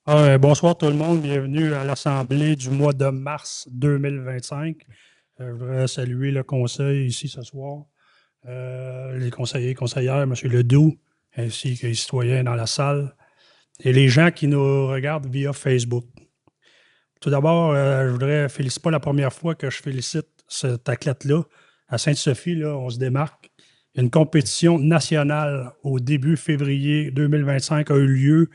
Bonsoir tout le monde, bienvenue à l'Assemblée du mois de mars 2025. Je voudrais saluer le conseil ici ce soir, les conseillers et conseillères, M. Ledoux, ainsi que les citoyens dans la salle, et les gens qui nous regardent via Facebook. Tout d'abord, je voudrais féliciter, pas la première fois que je félicite cet athlète-là. À Sainte-Sophie, là, on se démarque. Une compétition nationale au début février 2025 a eu lieu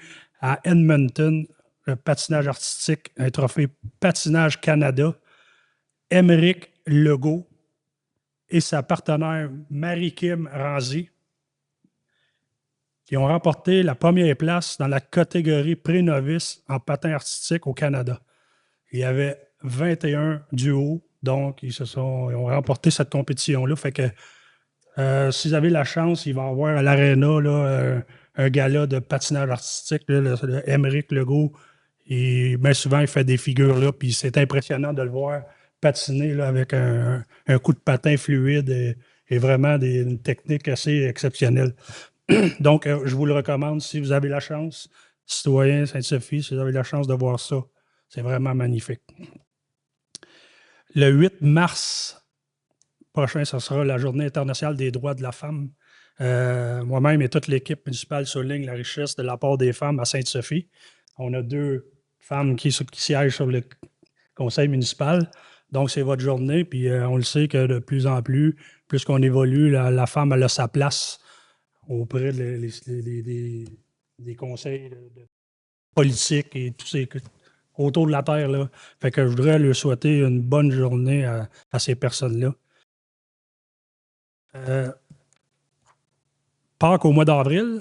à Edmonton, le patinage artistique, un trophée Patinage Canada. Émeric Legault et sa partenaire Marie-Kim Ranzy qui ont remporté la première place dans la catégorie pré-novice en patin artistique au Canada. Il y avait 21 duos, donc ils ont remporté cette compétition-là. Fait que si vous avez la chance, il va y avoir à l'Arena un gala de patinage artistique, là, le Émeric Legault. Et bien souvent, il fait des figures là, puis c'est impressionnant de le voir patiner là, avec un coup de patin fluide et vraiment une technique assez exceptionnelle. Donc, je vous le recommande si vous avez la chance, citoyens Sainte-Sophie, si vous avez la chance de voir ça. C'est vraiment magnifique. Le 8 mars prochain, ce sera la Journée internationale des droits de la femme. Moi-même et toute l'équipe municipale souligne la richesse de l'apport des femmes à Sainte-Sophie. On a 2 femmes qui siègent sur le conseil municipal. Donc, c'est votre journée. Puis, on le sait que de plus en plus qu'on évolue, la femme, elle a sa place auprès des conseils politiques et tous ces autour de la Terre, là. Fait que je voudrais lui souhaiter une bonne journée à ces personnes-là. Pâques au mois d'avril,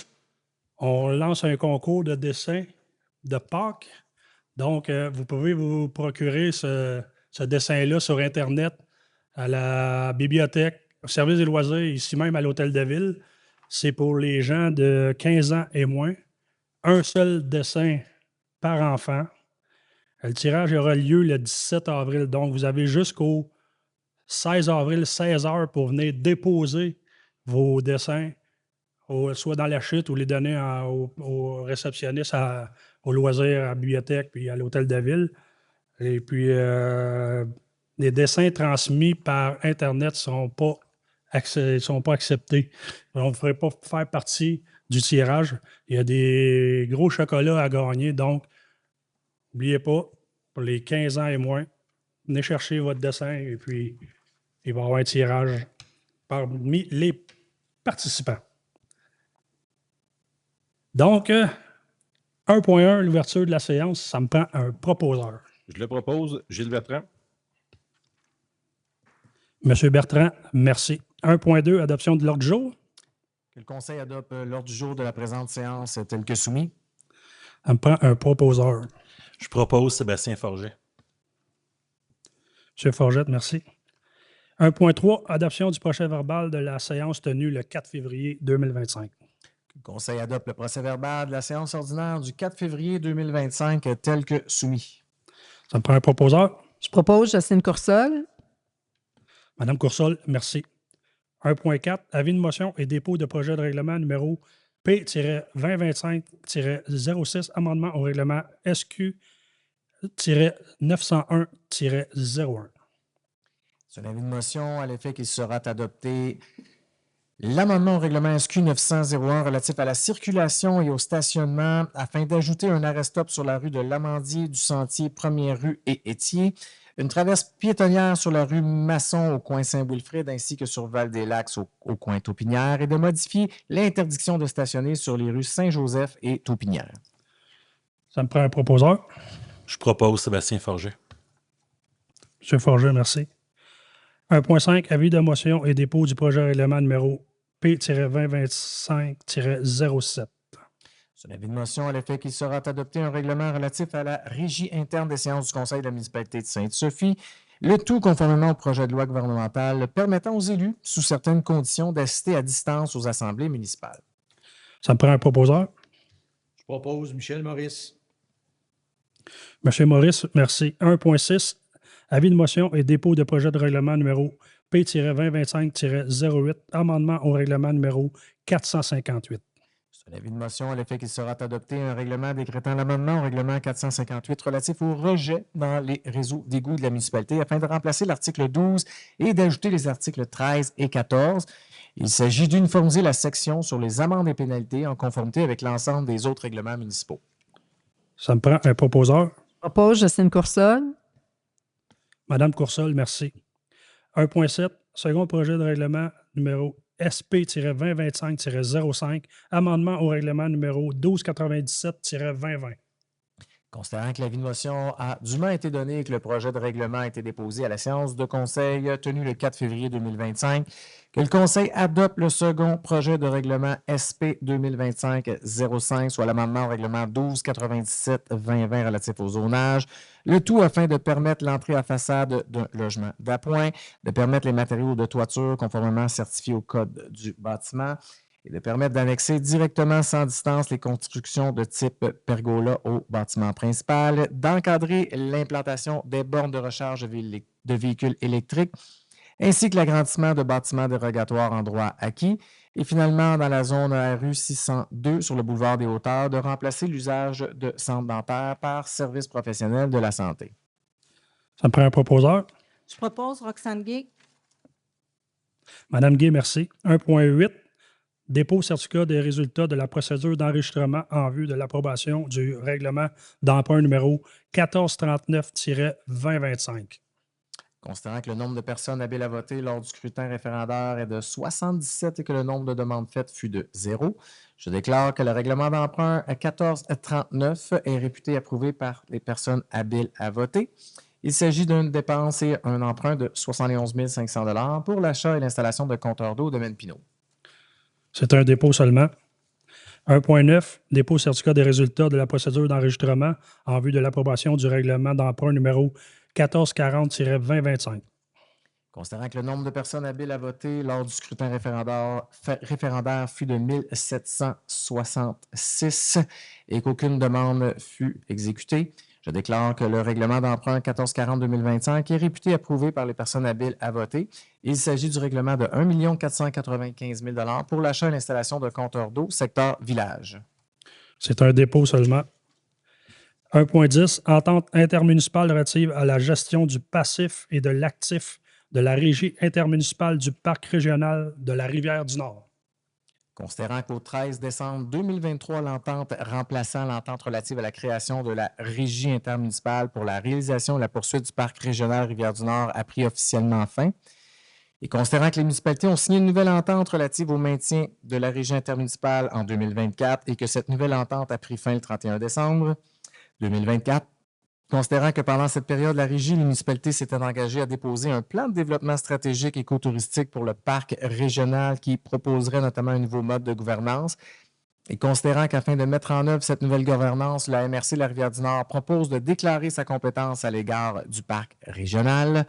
on lance un concours de dessin de Pâques. Donc, vous pouvez vous procurer ce dessin-là sur Internet, à la bibliothèque, au service des loisirs, ici même à l'Hôtel de Ville. C'est pour les gens de 15 ans et moins. Un seul dessin par enfant. Le tirage aura lieu le 17 avril. Donc, vous avez jusqu'au 16 avril, 16 heures pour venir déposer vos dessins, soit dans la chute ou les donner au réceptionniste au loisir, à la bibliothèque puis à l'Hôtel de Ville. Et puis, les dessins transmis par Internet ne sont pas acceptés. On ne ferait pas faire partie du tirage. Il y a des gros chocolats à gagner. Donc, n'oubliez pas, pour les 15 ans et moins, venez chercher votre dessin et puis il va y avoir un tirage parmi les participants. Donc, 1.1, l'ouverture de la séance, ça me prend un proposeur. Je le propose, Gilles Bertrand. Monsieur Bertrand, merci. 1.2, adoption de l'ordre du jour. Que le Conseil adopte l'ordre du jour de la présente séance tel que soumis. Ça me prend un proposeur. Je propose Sébastien Forget. Monsieur Forget, merci. 1.3, adoption du procès-verbal de la séance tenue le 4 février 2025. Le Conseil adopte le procès-verbal de la séance ordinaire du 4 février 2025 tel que soumis. Ça me prend un proposeur. Je propose Jocelyne Coursol. Madame Coursol, merci. 1.4, avis de motion et dépôt de projet de règlement numéro P-2025-06, amendement au règlement SQ-901-01. C'est un avis de motion à l'effet qu'il sera adopté l'amendement au règlement SQ 900-01 relatif à la circulation et au stationnement afin d'ajouter un arrêt-stop sur la rue de l'Amandier, du Sentier, Première rue et Étier, une traverse piétonnière sur la rue Masson au coin Saint-Wilfrid ainsi que sur Val-des-Lacs au coin Taupinière et de modifier l'interdiction de stationner sur les rues Saint-Joseph et Taupinière. Ça me prend un proposeur. Je propose Sébastien Forget. Monsieur Forget, merci. 1.5, avis de motion et dépôt du projet de règlement numéro P-2025-07. C'est un avis de motion à l'effet qu'il sera adopté un règlement relatif à la régie interne des séances du Conseil de la municipalité de Sainte-Sophie, le tout conformément au projet de loi gouvernemental permettant aux élus, sous certaines conditions, d'assister à distance aux assemblées municipales. Ça me prend un proposeur. Je propose Michel Maurice. Monsieur Maurice, merci. 1.6, avis de motion et dépôt de projet de règlement numéro P-2025-08, amendement au règlement numéro 458. C'est un avis de motion à l'effet qu'il sera adopté un règlement décrétant l'amendement au règlement 458 relatif au rejet dans les réseaux d'égouts de la municipalité afin de remplacer l'article 12 et d'ajouter les articles 13 et 14. Il s'agit d'uniformiser la section sur les amendes et pénalités en conformité avec l'ensemble des autres règlements municipaux. Ça me prend un proposeur. Propose Jocelyne Coursol. Madame Coursol, merci. 1.7, second projet de règlement numéro SP-2025-05, amendement au règlement numéro 1297-2020. Considérant que l'avis de motion a dûment été donné et que le projet de règlement a été déposé à la séance de conseil tenue le 4 février 2025, que le conseil adopte le second projet de règlement SP 2025-05, soit l'amendement au règlement 1297-2020 relatif au zonage, le tout afin de permettre l'entrée à façade d'un logement d'appoint, de permettre les matériaux de toiture conformément certifiés au Code du bâtiment, et de permettre d'annexer directement sans distance les constructions de type pergola au bâtiment principal, d'encadrer l'implantation des bornes de recharge de véhicules électriques, ainsi que l'agrandissement de bâtiments dérogatoires en droit acquis, et finalement, dans la zone ARU 602 sur le boulevard des Hauteurs, de remplacer l'usage de centres dentaires par services professionnels de la santé. Ça me prend un proposeur. Je propose Roxane Gay. Madame Gay, merci. 1.8, dépôt certificat des résultats de la procédure d'enregistrement en vue de l'approbation du règlement d'emprunt numéro 1439-2025. Considérant que le nombre de personnes habiles à voter lors du scrutin référendaire est de 77 et que le nombre de demandes faites fut de 0, je déclare que le règlement d'emprunt 1439 est réputé approuvé par les personnes habiles à voter. Il s'agit d'une dépense et un emprunt de 71 500 $ pour l'achat et l'installation de compteurs d'eau au domaine Pinot. C'est un dépôt seulement. 1.9, dépôt certificat des résultats de la procédure d'enregistrement en vue de l'approbation du règlement d'emprunt numéro 1440-2025. Considérant que le nombre de personnes habiles à voter lors du scrutin référendaire fut de 1766 et qu'aucune demande fut exécutée, je déclare que le règlement d'emprunt 1440-2025 est réputé approuvé par les personnes habiles à voter. Il s'agit du règlement de 1 495 000 $ pour l'achat et l'installation de compteurs d'eau secteur village. C'est un dépôt seulement. 1.10, entente intermunicipale relative à la gestion du passif et de l'actif de la régie intermunicipale du parc régional de la Rivière-du-Nord. Considérant qu'au 13 décembre 2023, l'entente remplaçant l'entente relative à la création de la régie intermunicipale pour la réalisation et la poursuite du parc régional Rivière-du-Nord a pris officiellement fin, et considérant que les municipalités ont signé une nouvelle entente relative au maintien de la régie intermunicipale en 2024 et que cette nouvelle entente a pris fin le 31 décembre 2024, considérant que pendant cette période, la régie et les municipalités s'étaient engagées à déposer un plan de développement stratégique écotouristique pour le parc régional qui proposerait notamment un nouveau mode de gouvernance. Et considérant qu'afin de mettre en œuvre cette nouvelle gouvernance, la MRC de la Rivière-du-Nord propose de déclarer sa compétence à l'égard du parc régional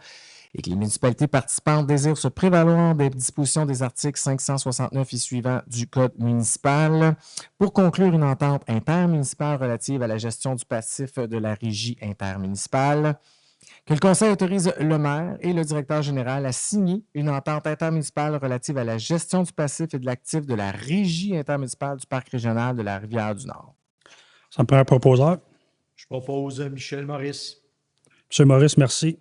et que les municipalités participantes désirent se prévaloir des dispositions des articles 569 et suivants du Code municipal pour conclure une entente intermunicipale relative à la gestion du passif de la régie intermunicipale, que le Conseil autorise le maire et le directeur général à signer une entente intermunicipale relative à la gestion du passif et de l'actif de la régie intermunicipale du parc régional de la Rivière-du-Nord. Ça me prend un proposeur. Je propose Michel Maurice. M. Maurice, merci.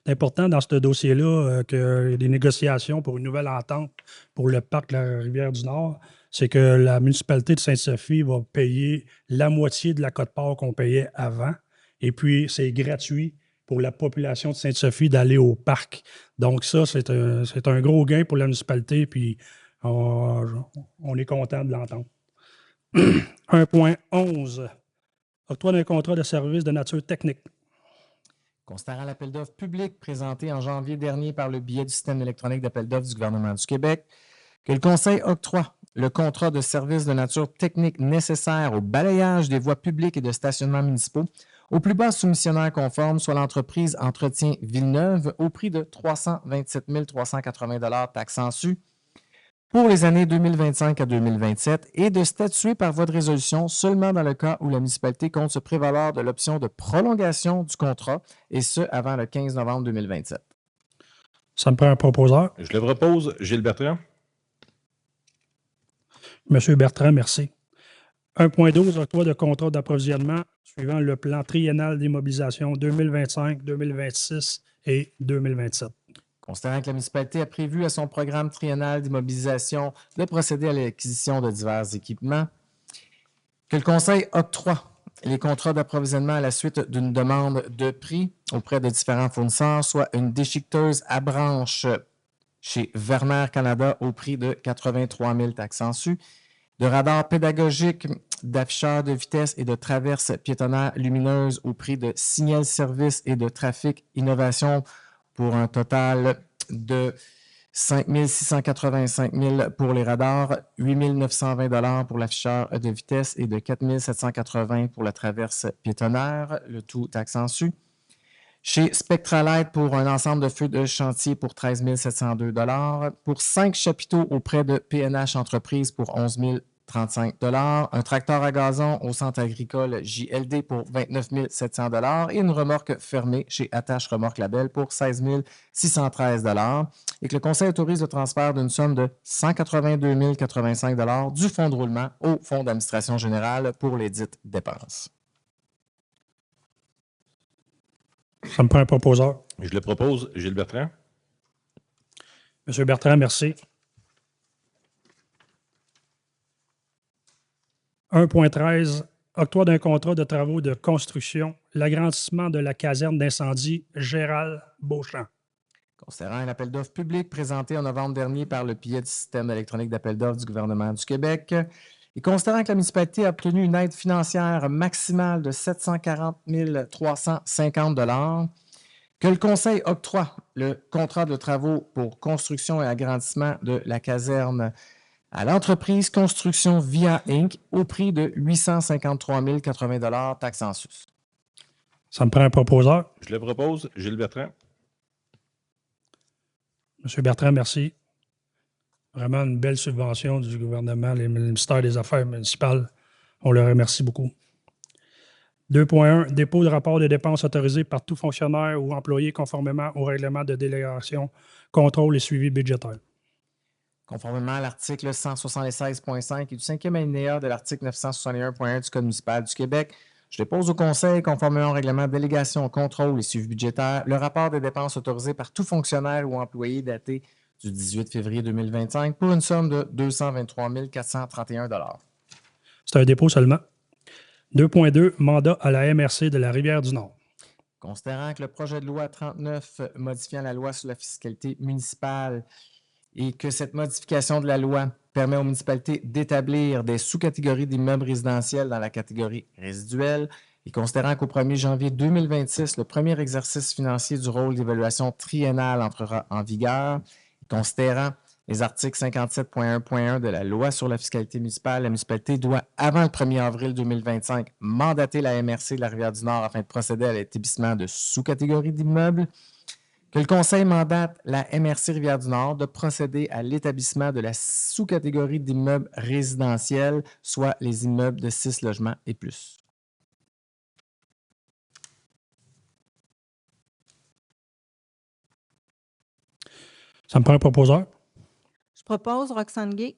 C'est important dans ce dossier-là que les négociations pour une nouvelle entente pour le parc de la Rivière-du-Nord, c'est que la municipalité de Sainte-Sophie va payer la moitié de la quote-part qu'on payait avant. Et puis, c'est gratuit pour la population de Sainte-Sophie d'aller au parc. Donc ça, c'est un gros gain pour la municipalité, puis on est content de l'entendre. 1.11. Octroi d'un contrat de service de nature technique. Considérant l'appel d'offres public présenté en janvier dernier par le biais du système électronique d'appel d'offres du gouvernement du Québec, que le Conseil octroie le contrat de service de nature technique nécessaire au balayage des voies publiques et de stationnements municipaux au plus bas soumissionnaire conforme, soit l'entreprise Entretien Villeneuve, au prix de 327 380 $ taxes en su, pour les années 2025 à 2027 et de statuer par voie de résolution seulement dans le cas où la municipalité compte se prévaloir de l'option de prolongation du contrat, et ce, avant le 15 novembre 2027. Ça me prend un proposeur. Je le propose, Gilles Bertrand. Monsieur Bertrand, merci. 1.12, octroi de contrat d'approvisionnement suivant le plan triennal d'immobilisation 2025, 2026 et 2027. Considérant que la municipalité a prévu à son programme triennal d'immobilisation de procéder à l'acquisition de divers équipements, que le Conseil octroie les contrats d'approvisionnement à la suite d'une demande de prix auprès de différents fournisseurs, soit une déchiqueteuse à branche chez Vermeer Canada au prix de 83 000 taxes en su, de radars pédagogiques, d'afficheurs de vitesse et de traverses piétonnaires lumineuses au prix de Signal Service et de Trafic Innovation pour un total de 5 685 000 pour les radars, 8 920 pour l'afficheur de vitesse et de 4 780 pour la traverse piétonnaire, le tout taxe en su. Chez Spectralite pour un ensemble de feux de chantier pour 13 702 pour 5 chapiteaux auprès de PNH Entreprises pour 11 035 un tracteur à gazon au centre agricole JLD pour 29 700 et une remorque fermée chez Attache Remorque Label pour 16 613 et que le Conseil autorise le transfert d'une somme de 182 085 du fonds de roulement au fonds d'administration générale pour les dites dépenses. Ça me prend un proposeur. Je le propose, Gilles Bertrand. M. Bertrand, merci. 1.13, octroi d'un contrat de travaux de construction, l'agrandissement de la caserne d'incendie Gérald Beauchamp. Considérant un appel d'offres public présenté en novembre dernier par le PIA du système électronique d'appel d'offres du gouvernement du Québec, et considérant que la municipalité a obtenu une aide financière maximale de 740 350 que le Conseil octroie le contrat de travaux pour construction et agrandissement de la caserne à l'entreprise Construction Via Inc. au prix de 853 080 taxes en sus. Ça me prend un proposeur. Je le propose, Gilles Bertrand. M. Bertrand, merci. Vraiment une belle subvention du gouvernement, les ministères des Affaires municipales. On le remercie beaucoup. 2.1, dépôt de rapport de dépenses autorisées par tout fonctionnaire ou employé conformément au règlement de délégation, contrôle et suivi budgétaire. Conformément à l'article 176.5 et du 5e alinéa de l'article 961.1 du Code municipal du Québec, je dépose au Conseil, conformément au règlement de délégation, contrôle et suivi budgétaire, le rapport des dépenses autorisées par tout fonctionnaire ou employé daté du 18 février 2025 pour une somme de 223 431 C'est un dépôt seulement. 2.2, mandat à la MRC de la Rivière-du-Nord. Considérant que le projet de loi 39 modifiant la loi sur la fiscalité municipale et que cette modification de la loi permet aux municipalités d'établir des sous-catégories d'immeubles résidentiels dans la catégorie résiduelle, et considérant qu'au 1er janvier 2026, le premier exercice financier du rôle d'évaluation triennale entrera en vigueur, et considérant les articles 57.1.1 de la loi sur la fiscalité municipale, la municipalité doit, avant le 1er avril 2025, mandater la MRC de la Rivière-du-Nord afin de procéder à l'établissement de sous-catégories d'immeubles, que le Conseil mandate la MRC Rivière-du-Nord de procéder à l'établissement de la sous-catégorie d'immeubles résidentiels, soit les immeubles de 6 logements et plus. Ça me prend un proposeur. Je propose Roxane Gay.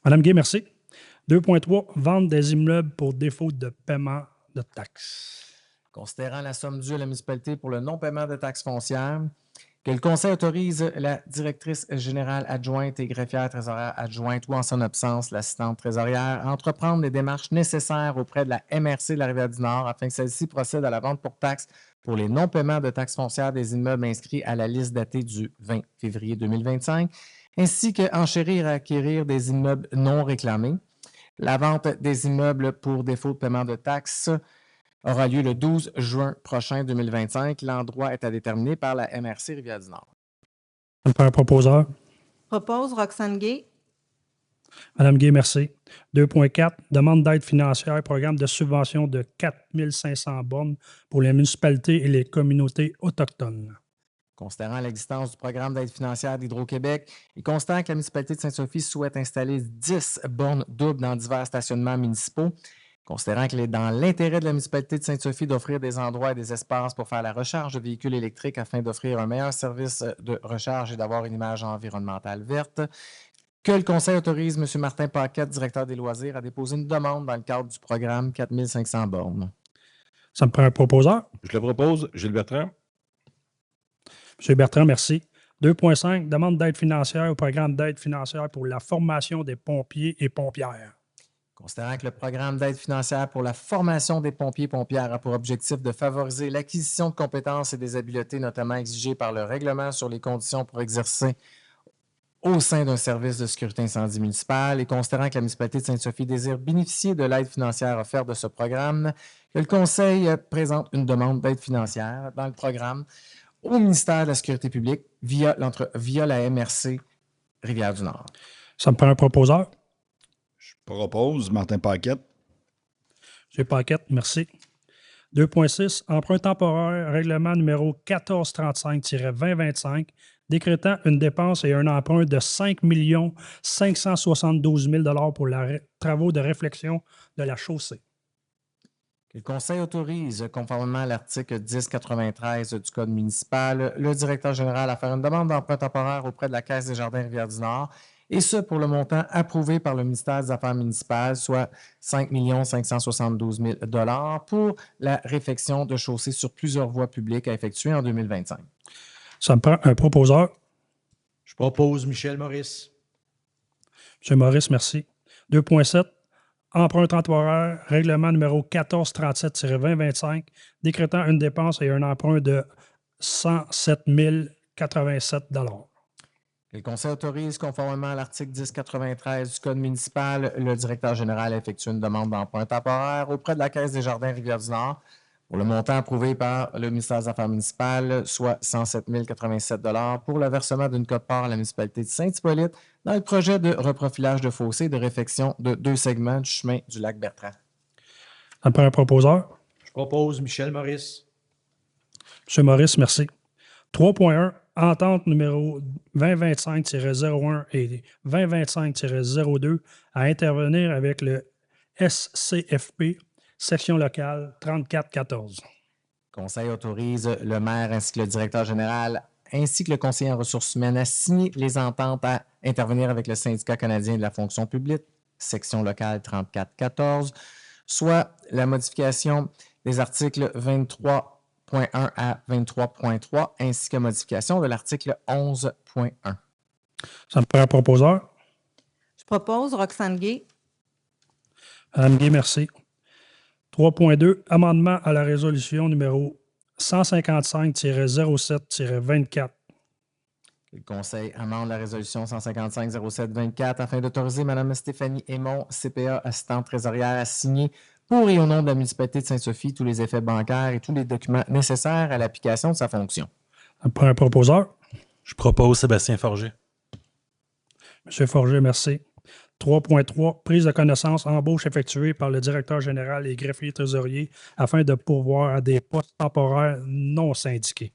Madame Gay, merci. 2.3, vente des immeubles pour défaut de paiement de taxes. Considérant la somme due à la municipalité pour le non-paiement de taxes foncières, que le Conseil autorise la directrice générale adjointe et greffière trésorière adjointe ou en son absence l'assistante trésorière à entreprendre les démarches nécessaires auprès de la MRC de la Rivière-du-Nord afin que celle-ci procède à la vente pour taxes pour les non-paiements de taxes foncières des immeubles inscrits à la liste datée du 20 février 2025, ainsi qu'enchérir et acquérir des immeubles non réclamés. La vente des immeubles pour défaut de paiement de taxes aura lieu le 12 juin prochain 2025. L'endroit est à déterminer par la MRC Rivière-du-Nord. Ça me prend un proposeur. Propose Roxane Gay. Madame Gay, merci. 2.4, demande d'aide financière, programme de subvention de 4 500 bornes pour les municipalités et les communautés autochtones. Considérant l'existence du programme d'aide financière d'Hydro-Québec et considérant que la municipalité de Sainte-Sophie souhaite installer 10 bornes doubles dans divers stationnements municipaux, considérant qu'il est dans l'intérêt de la municipalité de Sainte-Sophie d'offrir des endroits et des espaces pour faire la recharge de véhicules électriques afin d'offrir un meilleur service de recharge et d'avoir une image environnementale verte, Que le Conseil autorise M. Martin Paquette, directeur des loisirs, à déposer une demande dans le cadre du programme 4500 bornes. Ça me prend un proposeur. Je le propose. Gilles Bertrand. M. Bertrand, merci. 2.5, demande d'aide financière au programme d'aide financière pour la formation des pompiers et pompières. Considérant que le programme d'aide financière pour la formation des pompiers et pompières a pour objectif de favoriser l'acquisition de compétences et des habiletés notamment exigées par le règlement sur les conditions pour exercer au sein d'un service de sécurité incendie municipal et considérant que la municipalité de Sainte-Sophie désire bénéficier de l'aide financière offerte de ce programme, que le Conseil présente une demande d'aide financière dans le programme au ministère de la Sécurité publique via la MRC Rivière-du-Nord. Ça me prend un proposeur. Je propose Martin Paquette. M. Paquette, merci. 2.6, emprunt temporaire, règlement numéro 1435-2025, décrétant une dépense et un emprunt de 5 572 000 pour les travaux de réflexion de la chaussée. Que le Conseil autorise, conformément à l'article 1093 du Code municipal, le directeur général à faire une demande d'emprunt temporaire auprès de la Caisse des Jardins Rivière-du-Nord, et ce pour le montant approuvé par le ministère des Affaires municipales, soit 5 572 000 pour la réfection de chaussées sur plusieurs voies publiques à effectuer en 2025. Ça me prend un proposeur. Je propose Michel Maurice. M. Maurice, merci. 2.7, emprunt temporaire, règlement numéro 1437-2025, décrétant une dépense et un emprunt de 107 087 Le Conseil autorise, conformément à l'article 1093 du Code municipal, le directeur général à effectuer une demande d'emprunt temporaire auprès de la Caisse des Jardins Rivière-du-Nord pour le montant approuvé par le ministère des Affaires municipales, soit 107 087 pour le versement d'une quote-part à la municipalité de Saint-Hippolyte dans le projet de reprofilage de fossés et de réfection de 2 segments du chemin du lac Bertrand. Ça me prend un proposeur. Je propose Michel Maurice. M. Maurice, merci. 3.1, entente numéro 2025-01 et 2025-02 à intervenir avec le SCFP, section locale 3414. Le Conseil autorise le maire ainsi que le directeur général ainsi que le conseiller en ressources humaines à signer les ententes à intervenir avec le syndicat canadien de la fonction publique, section locale 3414, soit la modification des articles 23.1 à 23.3 ainsi que modification de l'article 11.1. Ça me prend un proposeur. Je propose Roxane Gay. Mme Gay, merci. 3.2, amendement à la résolution numéro 155-07-24. Le Conseil amende la résolution 155-07-24 afin d'autoriser Mme Stéphanie Aymon, CPA, assistante trésorière, à signer pour et au nom de la municipalité de Sainte-Sophie tous les effets bancaires et tous les documents nécessaires à l'application de sa fonction. Ça me prend un proposeur. Je propose Sébastien Forger. M. Forger, merci. 3.3, prise de connaissance, embauche effectuée par le directeur général et greffier trésorier afin de pourvoir à des postes temporaires non syndiqués.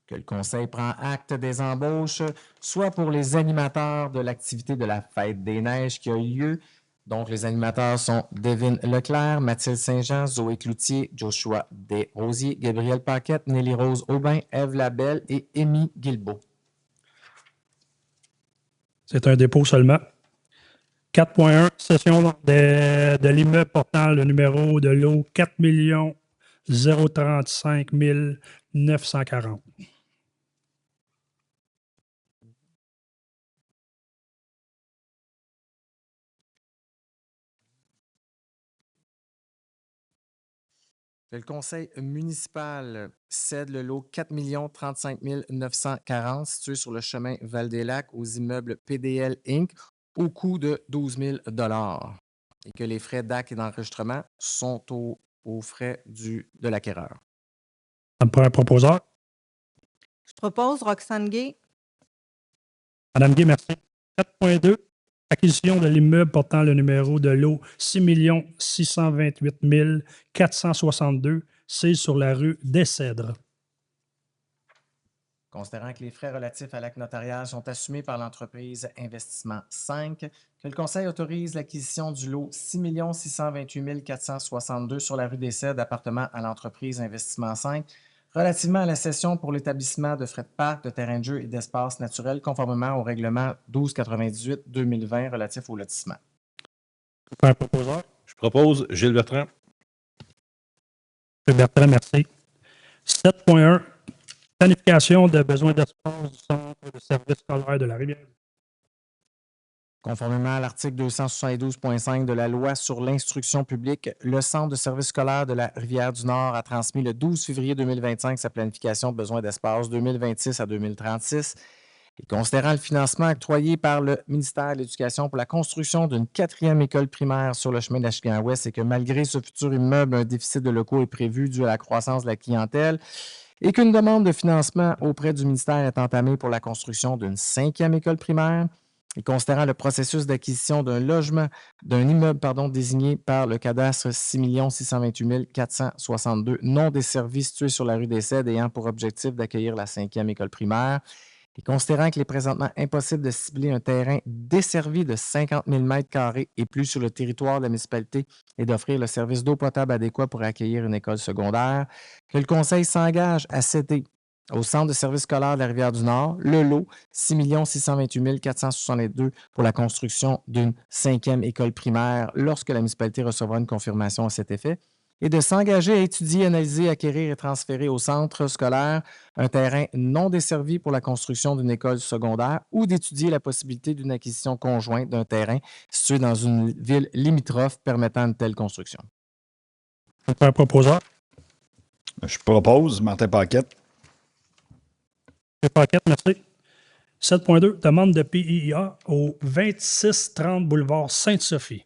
Que le Conseil prend acte des embauches, soit pour les animateurs de l'activité de la Fête des Neiges qui a eu lieu. Donc, les animateurs sont Devin Leclerc, Mathilde Saint-Jean, Zoé Cloutier, Joshua Desrosiers, Gabriel Paquette, Nelly-Rose Aubin, Ève Labelle et Émy Guilbeault. C'est un dépôt seulement. 4.1, cession de l'immeuble portant le numéro de lot 4 035 940. Le conseil municipal cède le lot 4 035 940 situé sur le chemin Val-des-Lacs aux immeubles PDL Inc. au coût de 12 000 et que les frais d'acte et d'enregistrement sont aux frais de l'acquéreur. Ça me prend un proposeur. Je propose Roxane Gay. Madame Gay, merci. 4.2, acquisition de l'immeuble portant le numéro de lot 6 628 462, c'est sur la rue des Cèdres. Considérant que les frais relatifs à l'acte notarial sont assumés par l'entreprise Investissement 5, que le Conseil autorise l'acquisition du lot 6 628 462 sur la rue des Cèdres, appartement à l'entreprise Investissement 5, relativement à la cession pour l'établissement de frais de parc, de terrains de jeu et d'espaces naturels conformément au règlement 1298-2020 relatif au lotissement. Un proposeur. Je propose Gilles Bertrand. M. Bertrand, merci. 7.1, planification de besoins d'espace du centre de service scolaire de la Rivière. Conformément à l'article 272.5 de la Loi sur l'instruction publique, le Centre de service scolaire de la Rivière-du-Nord a transmis le 12 février 2025 sa planification de besoins d'espace 2026 à 2036. Et considérant le financement octroyé par le ministère de l'Éducation pour la construction d'une 4e école primaire sur le chemin d'Ashgan-Ouest et que malgré ce futur immeuble, un déficit de locaux est prévu dû à la croissance de la clientèle et qu'une demande de financement auprès du ministère est entamée pour la construction d'une 5e école primaire, et considérant le processus d'acquisition d'un immeuble désigné par le cadastre 6 628 462 non desservi situé sur la rue des Cèdres ayant pour objectif d'accueillir la 5e école primaire, et considérant qu'il est présentement impossible de cibler un terrain desservi de 50 000 m² et plus sur le territoire de la municipalité et d'offrir le service d'eau potable adéquat pour accueillir une école secondaire, que le Conseil s'engage à céder au Centre de service scolaire de la Rivière-du-Nord le lot 6 628 462 pour la construction d'une 5e école primaire lorsque la municipalité recevra une confirmation à cet effet, et de s'engager à étudier, analyser, acquérir et transférer au centre scolaire un terrain non desservi pour la construction d'une école secondaire ou d'étudier la possibilité d'une acquisition conjointe d'un terrain situé dans une ville limitrophe permettant une telle construction. Un proposeur. Je propose Martin Paquette. M. Paquette, merci. 7.2, demande de PIA au 2630 boulevard Sainte-Sophie.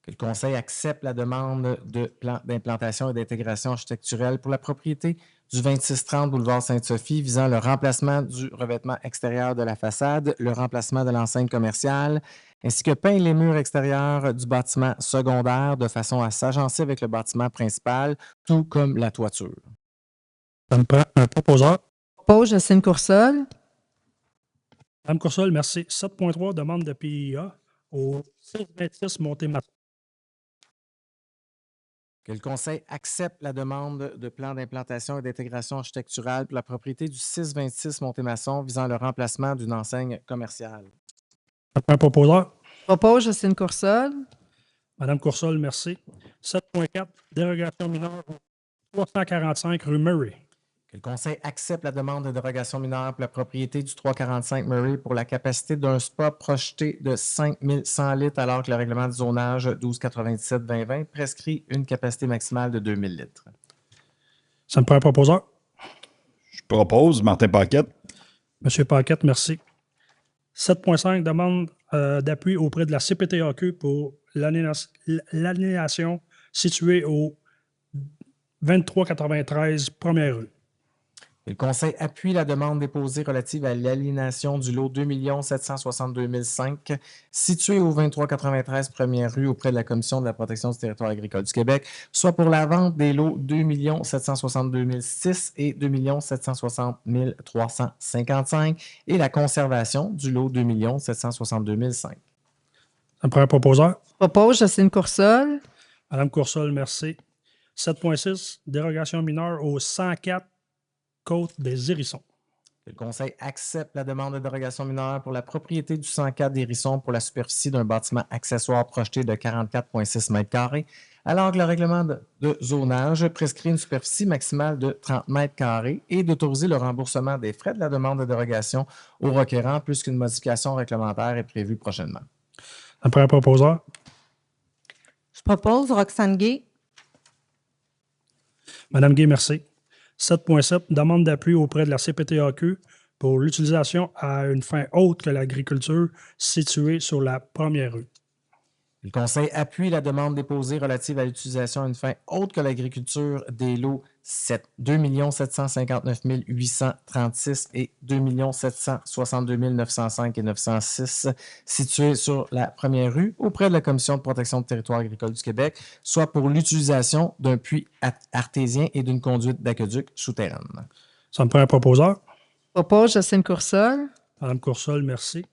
Que le Conseil accepte la demande de plan d'implantation et d'intégration architecturelle pour la propriété du 2630 boulevard Sainte-Sophie visant le remplacement du revêtement extérieur de la façade, le remplacement de l'enseigne commerciale, ainsi que peindre les murs extérieurs du bâtiment secondaire de façon à s'agencer avec le bâtiment principal, tout comme la toiture. Ça me prend un proposeur. Propose Jocelyne Coursol. Mme Coursol, merci. 7.3, demande de PIA au 626 Monté-Masson. Que le Conseil accepte la demande de plan d'implantation et d'intégration architecturale pour la propriété du 626 Monté-Masson visant le remplacement d'une enseigne commerciale. Ça me prend un proposeur. Propose Jocelyne Coursol. Mme Coursol, merci. 7.4, dérogation mineure au 345 rue Murray. Que le Conseil accepte la demande de dérogation mineure pour la propriété du 345 Murray pour la capacité d'un spa projeté de 5100 litres alors que le règlement de zonage 1297-2020 prescrit une capacité maximale de 2000 litres. Ça me prend un proposeur. Je propose Martin Paquette. M. Paquette, merci. 7.5, demande d'appui auprès de la CPTAQ pour l'aliénation située au 2393 première rue. Et le Conseil appuie la demande déposée relative à l'aliénation du lot 2 762 005 situé au 2393 première rue auprès de la Commission de la protection du territoire agricole du Québec, soit pour la vente des lots 2 762 006 et 2 760 355 et la conservation du lot 2 762 005. Ça me prend un proposeur. Propose Jocelyne Coursol. Mme Coursol, merci. 7.6, dérogation mineure au 104 Côte des Hérissons. Le Conseil accepte la demande de dérogation mineure pour la propriété du 104 des Hérissons pour la superficie d'un bâtiment accessoire projeté de 44,6 m², alors que le règlement de zonage prescrit une superficie maximale de 30 m² et d'autoriser le remboursement des frais de la demande de dérogation au requérant, plus qu'une modification réglementaire est prévue prochainement. Après un proposeur. Je propose Roxane Gay. Mme Gay, merci. 7.7, demande d'appui auprès de la CPTAQ pour l'utilisation à une fin autre que l'agriculture située sur la première rue. Le Conseil appuie la demande déposée relative à l'utilisation à une fin autre que l'agriculture des lots 2 759 836 et 2 762 905 et 906 situés sur la première rue auprès de la Commission de protection du territoire agricole du Québec, soit pour l'utilisation d'un puits artésien et d'une conduite d'aqueduc souterraine. Ça me prend un proposeur. Propose Jocelyne Coursol. Mme Coursol, merci.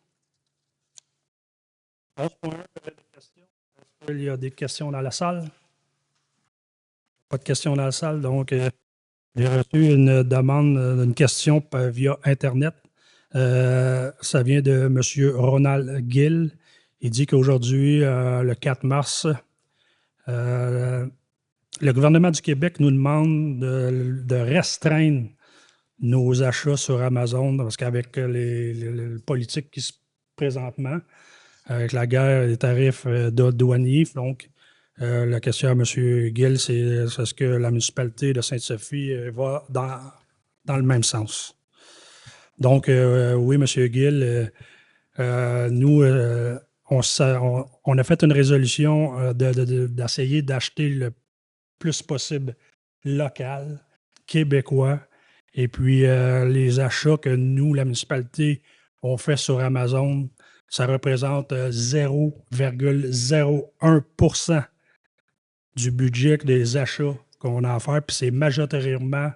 11.1, est-ce qu'il y a des questions dans la salle? Pas de questions dans la salle, donc J'ai reçu une demande, une question via Internet. Ça vient de M. Ronald Gill. Il dit qu'aujourd'hui, le 4 mars, le gouvernement du Québec nous demande de restreindre nos achats sur Amazon parce qu'avec les politiques qui se présentement, avec la guerre, les tarifs douaniers, donc la question à M. Gill, c'est est-ce que la municipalité de Sainte-Sophie va dans le même sens? Donc, oui, M. Gill, nous, on a fait une résolution d'essayer d'acheter le plus possible local, québécois, et puis les achats que nous, la municipalité, on fait sur Amazon, ça représente 0,01% du budget des achats qu'on a à faire, puis c'est majoritairement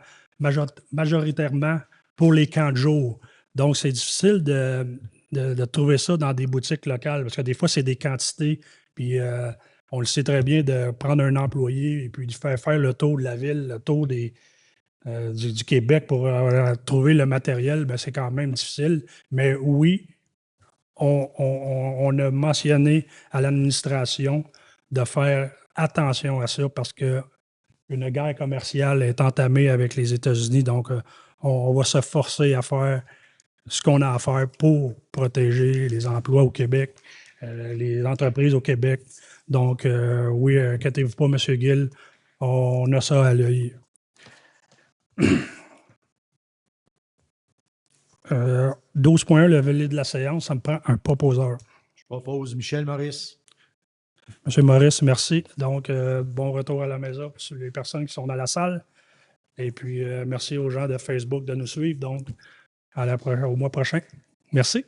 pour les camps de jour. Donc, c'est difficile de trouver ça dans des boutiques locales, parce que des fois, c'est des quantités, puis on le sait très bien, de prendre un employé et puis de faire le tour de la ville, le tour du Québec pour trouver le matériel, ben, c'est quand même difficile. Mais oui, on a mentionné à l'administration de faire attention à ça parce qu'une guerre commerciale est entamée avec les États-Unis. Donc, on va se forcer à faire ce qu'on a à faire pour protéger les emplois au Québec, les entreprises au Québec. Donc, oui, inquiétez-vous pas, M. Gill, on a ça à l'œil. 12.1, le volet de la séance, ça me prend un proposeur. Je propose Michel Maurice. Monsieur Maurice, merci. Donc, bon retour à la maison pour les personnes qui sont dans la salle. Et puis, merci aux gens de Facebook de nous suivre. Donc, au mois prochain. Merci.